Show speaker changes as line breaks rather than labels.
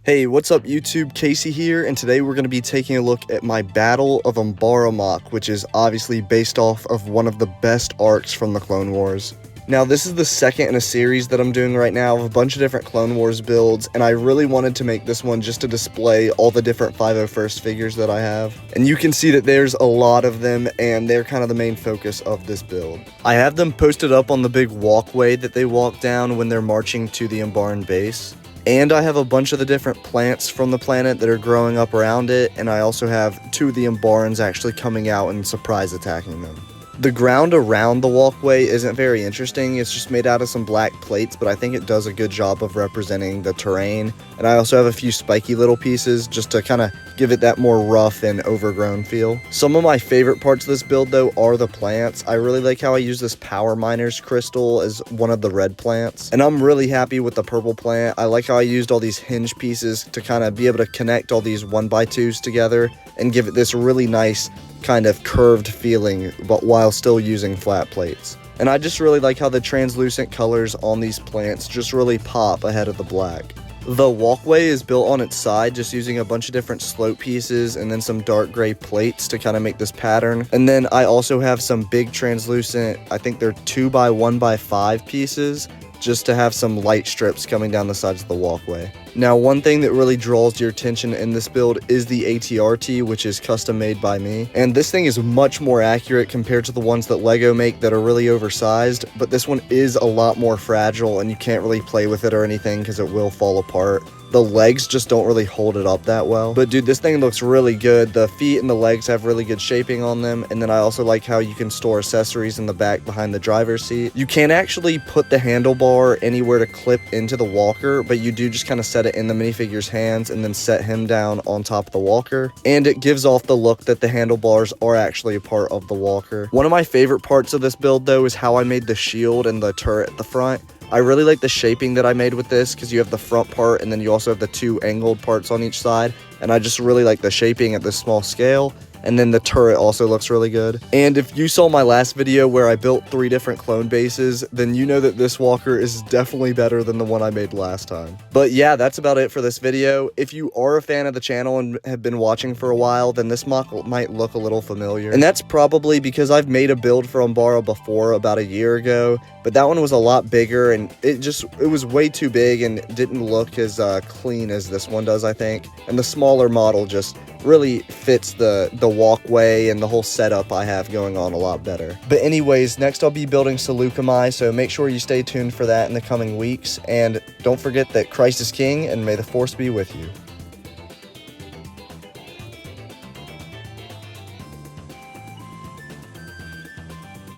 Hey, what's up YouTube? Casey here, and today we're going to be taking a look at my Battle of Umbara MOC, which is obviously based off of one of the best arcs from the Clone Wars. Now, this is the second in a series that I'm doing right now of a bunch of different Clone Wars builds, and I really wanted to make this one just to display all the different 501st figures that I have. And you can see that there's a lot of them, and they're kind of the main focus of this build. I have them posted up on the big walkway that they walk down when they're marching to the Umbaran base. And I have a bunch of the different plants from the planet that are growing up around it, and I also have two of the Umbarans actually coming out and surprise attacking them. The ground around the walkway isn't very interesting, it's just made out of some black plates, but I think it does a good job of representing the terrain. And I also have a few spiky little pieces just to kind of give it that more rough and overgrown feel. Some of my favorite parts of this build though are the plants. I really like how I use this Power Miner's crystal as one of the red plants. And I'm really happy with the purple plant. I like how I used all these hinge pieces to kind of be able to connect all these 1x2s together and give it this really nice kind of curved feeling, but while still using flat plates. And I just really like how the translucent colors on these plants just really pop ahead of the black. The walkway is built on its side just using a bunch of different slope pieces and then some dark gray plates to kind of make this pattern. And then I also have some big translucent, I think they're 2x1x5 pieces, just to have some light strips coming down the sides of the walkway. Now, one thing that really draws your attention in this build is the ATRT, which is custom made by me. And this thing is much more accurate compared to the ones that LEGO make that are really oversized, but this one is a lot more fragile and you can't really play with it or anything because it will fall apart. The legs just don't really hold it up that well. But dude, this thing looks really good. The feet and the legs have really good shaping on them. And then I also like how you can store accessories in the back behind the driver's seat. You can't actually put the handlebar anywhere to clip into the walker, but you do just kind of set it in the minifigure's hands and then set him down on top of the walker. And it gives off the look that the handlebars are actually a part of the walker. One of my favorite parts of this build though is how I made the shield and the turret at the front. I really like the shaping that I made with this because you have the front part and then you also have the two angled parts on each side. And I just really like the shaping at this small scale. And then the turret also looks really good. And if you saw my last video where I built 3 different clone bases, then you know that this walker is definitely better than the one I made last time. But yeah, that's about it for this video. If you are a fan of the channel and have been watching for a while, then this MOC might look a little familiar. And that's probably because I've made a build for Umbara before about a year ago, but that one was a lot bigger and it was way too big and didn't look as clean as this one does, I think. And the smaller model just really fits the walkway and the whole setup I have going on a lot better. But anyways, next I'll be building Seleucami, so make sure you stay tuned for that in the coming weeks. And don't forget that Christ is King, and may the Force be with you.